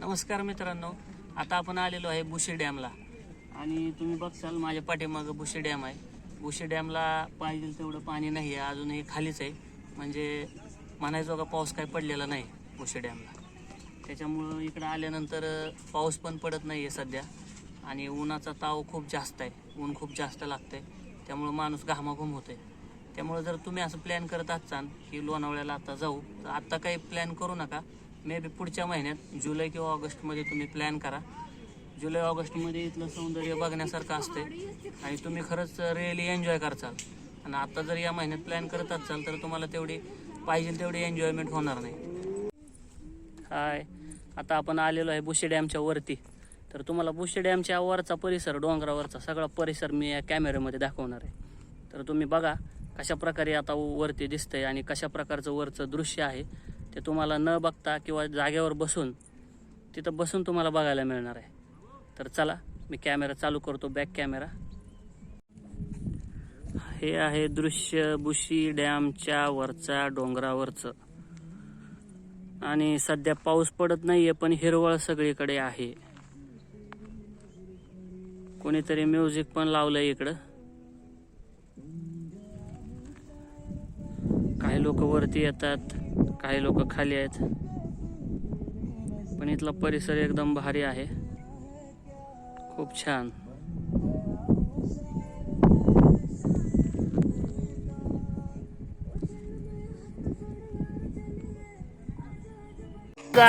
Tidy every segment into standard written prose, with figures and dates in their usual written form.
नमस्कार मित्रांनो, आता आपण आलेलो आहे बुशी डॅमला आणि तुम्ही बघसाल माझ्या पाठीमागं बुशी डॅम आहे. बुशी डॅमला पाहिजे तेवढं पाणी नाही आहे, अजूनही खालीच आहे. म्हणजे म्हणायचो का पाऊस काय पडलेला नाही बुशी डॅमला. त्याच्यामुळं इकडं आल्यानंतर पाऊस पण पडत नाही आहे सध्या आणि उन्हाचा ताव खूप जास्त आहे. ऊन खूप जास्त लागतं आहे, त्यामुळं माणूस घामाघूम होतं आहे. त्यामुळं जर तुम्ही असं प्लॅन करत असाल की लोणावळ्याला आता जाऊ, तर आत्ता काही प्लॅन करू नका. मे बी पुढच्या महिन्यात जुलै किंवा ऑगस्टमध्ये तुम्ही प्लॅन करा. जुलै ऑगस्टमध्ये इथलं सौंदर्य बघण्यासारखं असते आणि तुम्ही खरंच रिअली एन्जॉय करचाल. आणि आता जर या महिन्यात प्लॅन करत असाल तर तुम्हाला तेवढी पाहिजे तेवढी एन्जॉयमेंट होणार नाही. हाय, आता आपण आलेलो आहे बुशी डॅमच्या वरती. तर तुम्हाला बुशी डॅमच्या वरचा परिसर, डोंगरावरचा सगळा परिसर मी या कॅमेऱ्यामध्ये दाखवणार आहे. तर तुम्ही बघा कशा प्रकारे आता वरती दिसतंय आणि कशा प्रकारचं वरचं दृश्य आहे ते तुम्हाला न बघता किंवा जागेवर बसून तिथं बसून तुम्हाला बघायला मिळणार आहे. तर चला, मी कॅमेरा चालू करतो, बॅक कॅमेरा. हे आहे दृश्य बुशी डॅमच्या वरच्या डोंगरावरचं. आणि सध्या पाऊस पडत नाहीये, पण हिरवळ सगळीकडे आहे. कोणीतरी म्युझिक पण लावलंय इकडं. काही लोक वरती येतात, काही लोक खाली आहेत, पण इथला परिसर एकदम भारी आहे, खूप छान.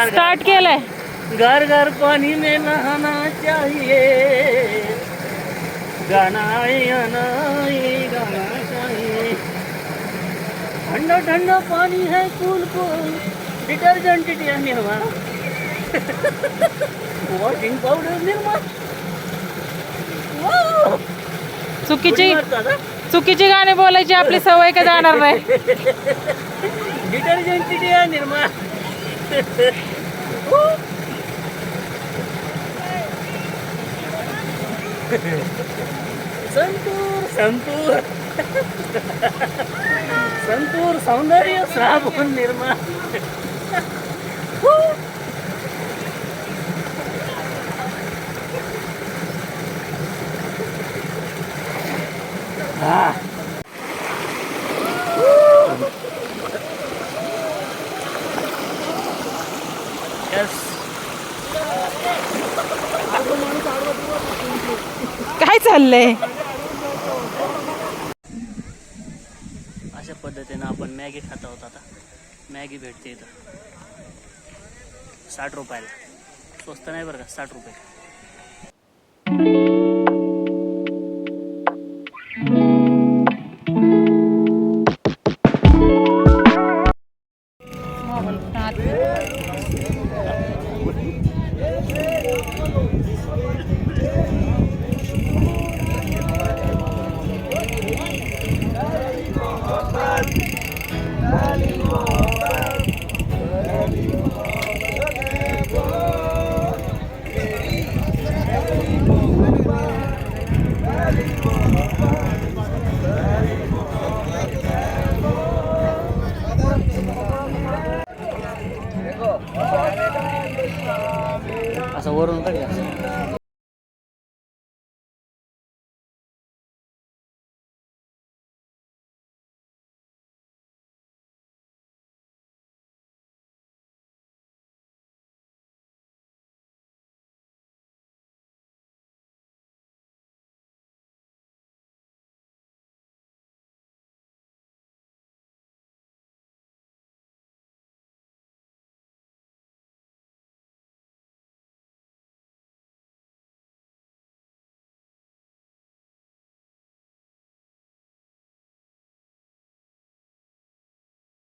स्टार्ट केलंय. घर घर पानी में नहाना चाहिए, गाना गाना चाहिए. ठंडा ठंडा पानी है cool cool, detergent Nirma, washing powder Nirma. चुकीची गाणी बोलायची आपली सवय का जाणार नाही. डिटर्जेंट निर्मा. संतूर संतूर संतूर सौंदर्य साबुन निर्मा. काय चाललंय? अशा पद्धतीनं आपण मॅगी खात आहोत. आता मॅगी भेटते इथं 60 रुपयाला. स्वस्त नाही बरं का, 60 रुपये.